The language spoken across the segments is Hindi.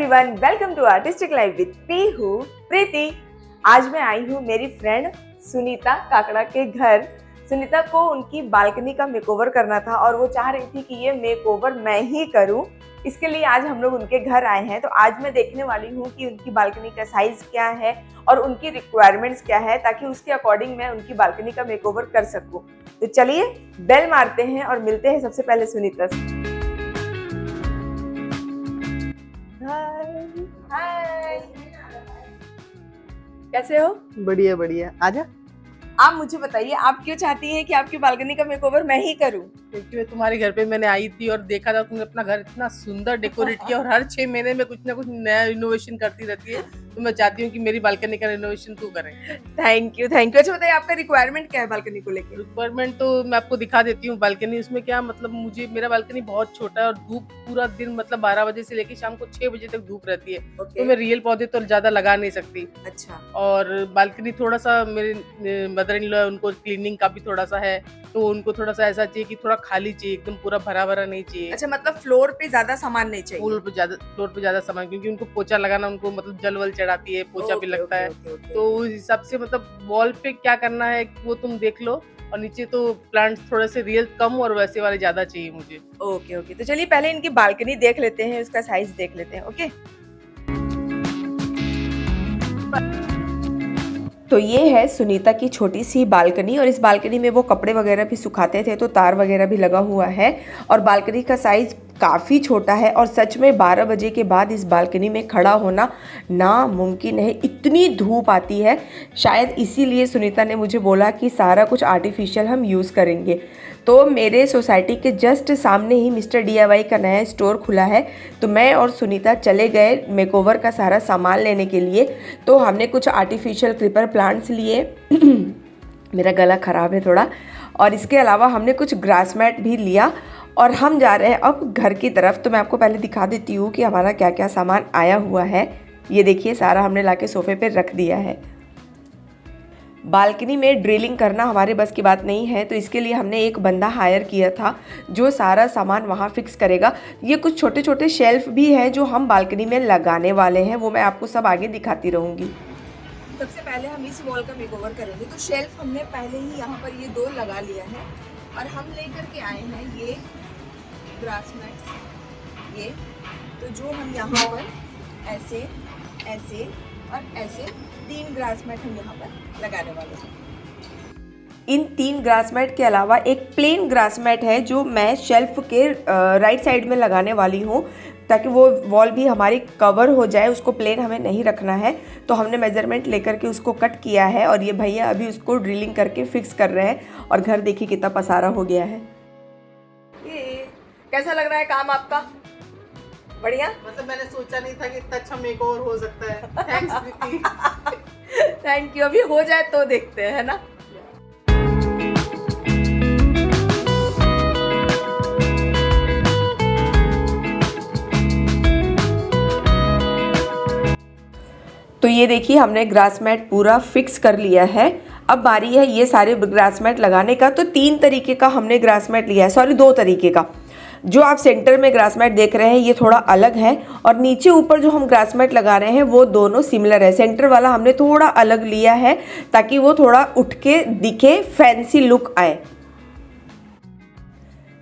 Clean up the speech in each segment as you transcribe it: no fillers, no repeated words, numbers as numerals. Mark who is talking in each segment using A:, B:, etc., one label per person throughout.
A: Everyone, welcome to artistic life with Preeti. आज मैं आई हूँ मेरी फ्रेंड सुनीता काकड़ा के घर। सुनीता को उनकी बालकनी का मेकओवर करना था और वो चाह रही थी कि ये मेकओवर मैं ही करूँ। इसके लिए आज हम लोग उनके घर आए हैं। तो आज मैं देखने वाली हूँ कि उनकी बालकनी का साइज क्या है और उनकी रिक्वायरमेंट्स क्या है, ताकि उसके अकॉर्डिंग मैं उनकी बालकनी का मेकओवर कर सकूँ। तो चलिए बेल मारते हैं और मिलते हैं सबसे पहले सुनीता से। हाय, कैसे हो?
B: बढ़िया बढ़िया। आजा।
A: आप मुझे बताइए, आप क्यों चाहती हैं कि आपकी बालकनी का मेकओवर मैं ही करूं?
B: क्योंकि मैं तुम्हारे घर पे मैंने आई थी और देखा था तुमने अपना घर इतना सुंदर डेकोरेट किया और हर 6 महीने में कुछ ना कुछ नया रिनोवेशन करती रहती है, तो मैं चाहती हूँ कि मेरी बालकनी का रिनोवेशन तू करे।
A: Thank you. अच्छा बताइए, आपका रिक्वायरमेंट क्या है बालकनी को लेकर?
B: रिक्वायरमेंट तो मैं आपको दिखा देती हूँ बालकनी। उसमें क्या मतलब, मुझे मेरा बालकनी बहुत छोटा है और धूप पूरा दिन मतलब 12 बजे से लेकर शाम को 6 बजे तक धूप रहती है। तो मैं रियल पौधे तो ज्यादा लगा नहीं सकती।
A: अच्छा।
B: और बालकनी थोड़ा सा मेरे मदर इन लॉ है, उनको क्लीनिंग का भी थोड़ा सा है, तो उनको थोड़ा सा ऐसा चाहिए कि थोड़ा खाली चाहिए, एकदम पूरा भरा भरा नहीं चाहिए।
A: अच्छा, मतलब फ्लोर पे ज्यादा सामान नहीं चाहिए?
B: फ्लोर पे ज्यादा सामान, क्योंकि उनको पोछा लगाना, उनको मतलब जल वल चढ़ाती है, पोछा भी लगता है। तो उस हिसाब से मतलब वॉल पे क्या करना है वो तुम देख लो, और नीचे तो प्लांट्स थोड़े से रियल कम और वैसे वाले ज्यादा चाहिए मुझे।
A: ओके। तो चलिए पहले इनकी बालकनी देख लेते हैं, उसका साइज देख लेते हैं। ओके। तो ये है सुनीता की छोटी सी बालकनी, और इस बालकनी में वो कपड़े वगैरह भी सुखाते थे, तो तार वगैरह भी लगा हुआ है। और बालकनी का साइज़ काफ़ी छोटा है, और सच में 12 बजे के बाद इस बालकनी में खड़ा होना नामुमकिन है, इतनी धूप आती है। शायद इसीलिए सुनीता ने मुझे बोला कि सारा कुछ आर्टिफिशियल हम यूज़ करेंगे। तो मेरे सोसाइटी के जस्ट सामने ही मिस्टर DIY का नया स्टोर खुला है, तो मैं और सुनीता चले गए मेकओवर का सारा सामान लेने के लिए। तो हमने कुछ आर्टिफिशियल क्रीपर प्लांट्स लिए मेरा गला ख़राब है थोड़ा, और इसके अलावा हमने कुछ ग्रास मैट भी लिया, और हम जा रहे हैं अब घर की तरफ। तो मैं आपको पहले दिखा देती हूँ कि हमारा क्या क्या सामान आया हुआ है। ये देखिए, सारा हमने लाके सोफे पे रख दिया है। बालकनी में ड्रिलिंग करना हमारे बस की बात नहीं है, तो इसके लिए हमने एक बंदा हायर किया था जो सारा सामान वहाँ फिक्स करेगा। ये कुछ छोटे छोटे शेल्फ भी हैं जो हम बालकनी में लगाने वाले हैं, वो मैं आपको सब आगे दिखाती रहूँगी। सबसे पहले हम इस वॉल का मेकओवर करेंगे। तो शेल्फ हमने पहले ही यहाँ पर ये 2 लगा लिया है, और हम लेकर के आए हैं ये ग्रास मैट्स। ये तो जो हम यहाँ पर ऐसे ऐसे और ऐसे 3 ग्रास मैट हम यहाँ पर लगाने वाले हैं। इन 3 ग्रास मैट के अलावा एक प्लेन ग्रास मैट है जो मैं शेल्फ के राइट साइड में लगाने वाली हूँ, ताकि वो वॉल भी हमारी कवर हो जाए। उसको प्लेन हमें नहीं रखना है, तो हमने मेजरमेंट लेकर के उसको कट किया है, और ये भैया अभी उसको ड्रिलिंग करके फिक्स कर रहे हैं। और घर देखिए कितना पसारा हो गया है। ये कैसा लग रहा है काम आपका? बढ़िया।
B: मतलब मैंने सोचा नहीं था कि इतना अच्छा मेकओवर हो सकता है। Thanks Preeti.
A: Thank you. अभी हो जाए तो देखते हैं, है ना। तो ये देखिए, हमने ग्रास मैट पूरा फिक्स कर लिया है। अब बारी है ये सारे ग्रास मैट लगाने का। तो 3 तरीके का हमने ग्रास मैट लिया है, सॉरी 2 तरीके का। जो आप सेंटर में ग्रास मैट देख रहे हैं ये थोड़ा अलग है, और नीचे ऊपर जो हम ग्रास मैट लगा रहे हैं वो दोनों सिमिलर है। सेंटर वाला हमने थोड़ा अलग लिया है ताकि वो थोड़ा उठ के दिखे, फैंसी लुक आए।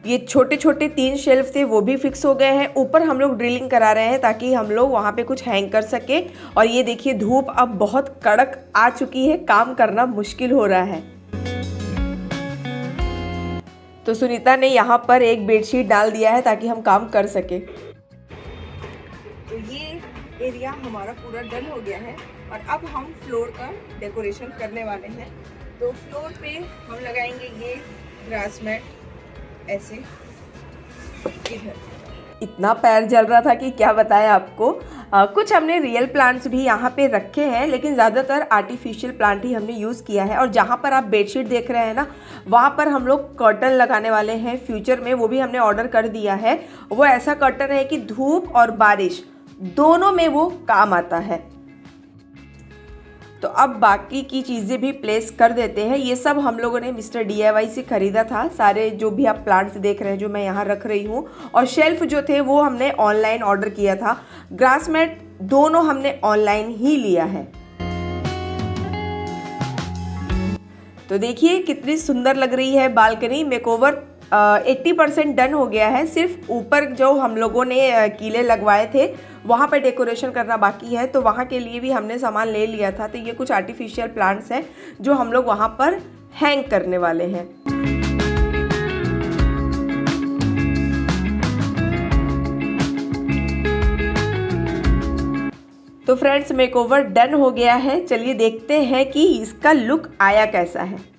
A: ये छोटे छोटे 3 शेल्फ थे, वो भी फिक्स हो गए हैं। ऊपर हम लोग ड्रिलिंग करा रहे हैं ताकि हम लोग वहाँ पे कुछ हैंग कर सके। और ये देखिए, धूप अब बहुत कड़क आ चुकी है, काम करना मुश्किल हो रहा है। तो सुनीता ने यहाँ पर एक बेडशीट डाल दिया है ताकि हम काम कर सके। तो ये एरिया हमारा पूरा डन हो गया है, और अब हम फ्लोर का डेकोरेशन करने वाले हैं। तो फ्लोर पे हम लगाएंगे ये ग्रास मैट ऐसे इधर। इतना पैर जल रहा था कि क्या बताएं आपको। कुछ हमने रियल प्लांट्स भी यहाँ पे रखे हैं, लेकिन ज़्यादातर आर्टिफिशियल प्लांट ही हमने यूज़ किया है। और जहाँ पर आप बेडशीट देख रहे हैं ना, वहाँ पर हम लोग कर्टन लगाने वाले हैं फ्यूचर में, वो भी हमने ऑर्डर कर दिया है। वो ऐसा कर्टन है कि धूप और बारिश दोनों में वो काम आता है। तो अब बाकी की चीज़ें भी प्लेस कर देते हैं। ये सब हम लोगों ने मिस्टर DIY से ख़रीदा था, सारे जो भी आप प्लांट्स देख रहे हैं जो मैं यहाँ रख रही हूँ। और शेल्फ जो थे वो हमने ऑनलाइन ऑर्डर किया था। ग्रास मैट दोनों हमने ऑनलाइन ही लिया है। तो देखिए कितनी सुंदर लग रही है बालकनी। मेकओवर 80% डन हो गया है। सिर्फ ऊपर जो हम लोगों ने कीले लगवाए थे वहाँ पे डेकोरेशन करना बाकी है, तो वहाँ के लिए भी हमने सामान ले लिया था। तो ये कुछ आर्टिफिशियल प्लांट्स हैं जो हम लोग वहाँ पर हैंग करने वाले हैं। तो फ्रेंड्स मेकओवर डन हो गया है। चलिए देखते हैं कि इसका लुक आया कैसा है।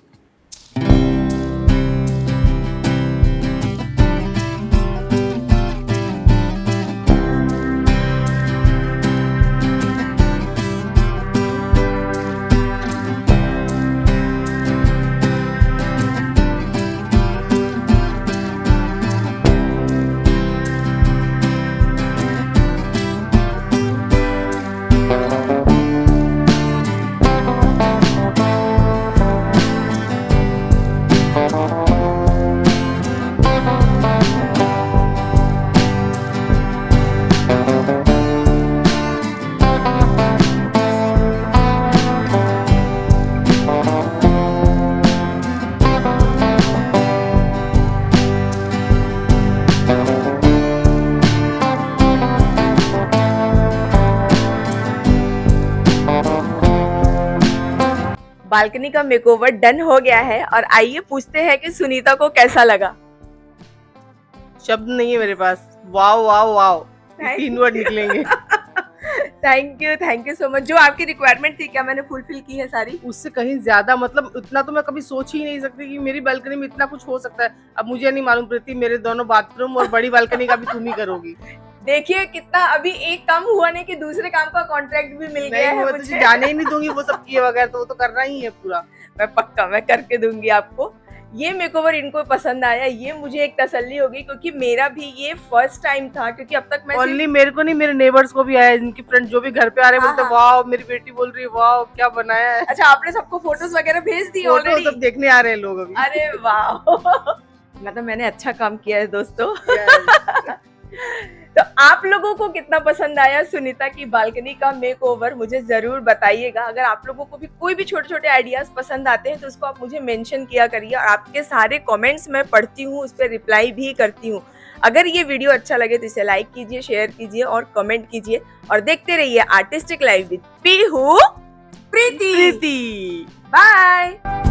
A: बालकनी का मेकओवर डन हो गया है और आइए पूछते हैं कि सुनीता को कैसा लगा।
B: शब्द नहीं है मेरे पास। वाओ वाओ वाओ, 3 वर्ड निकलेंगे।
A: Thank you so much. जो आपकी रिक्वायरमेंट थी क्या मैंने फुलफिल की है सारी?
B: उससे कहीं ज्यादा, मतलब इतना तो मैं कभी सोच ही नहीं सकती कि मेरी बालकनी में इतना कुछ हो सकता है। अब मुझे नहीं मालूम प्रीति, मेरे दोनों बाथरूम और बड़ी बालकनी का भी तुम ही करोगी।
A: देखिए कितना, अभी एक काम हुआ नहीं कि दूसरे काम का कॉन्ट्रैक्ट भी मिल गया है
B: मुझे।
A: मुझे।
B: जाने ही नहीं दूंगी वो सब किए बगैर, तो वो तो करना ही है पूरा।
A: मैं करके दूंगी आपको। ये मेकओवर इनको पसंद आया, ये मुझे एक तसल्ली होगी क्योंकि मेरा भी ये फर्स्ट टाइम था। क्योंकि अब तक मैं
B: ओनली मेरे को नहीं, मेरे नेबर्स को भी आया, इनकी फ्रेंड जो भी घर पे आ रहे हैं बोलते वाओ, मेरी बेटी बोल रही है वाओ क्या बनाया है।
A: अच्छा, आपने सबको फोटोज वगैरह भेज दी ऑलरेडी?
B: सब देखने आ रहे हैं लोग अभी।
A: अरे वाह मतलब मैंने अच्छा काम किया है दोस्तों। तो आप लोगों को कितना पसंद आया सुनीता की बालकनी का मेकओवर, मुझे जरूर बताइएगा। अगर आप लोगों को भी कोई भी छोटे छोटे आइडियाज पसंद आते हैं तो उसको आप मुझे मेंशन किया करिए, और आपके सारे कमेंट्स मैं पढ़ती हूँ, उस पर रिप्लाई भी करती हूँ। अगर ये वीडियो अच्छा लगे तो इसे लाइक कीजिए, शेयर कीजिए और कमेंट कीजिए, और देखते रहिए artistic life with Pihu Preeti. Bye.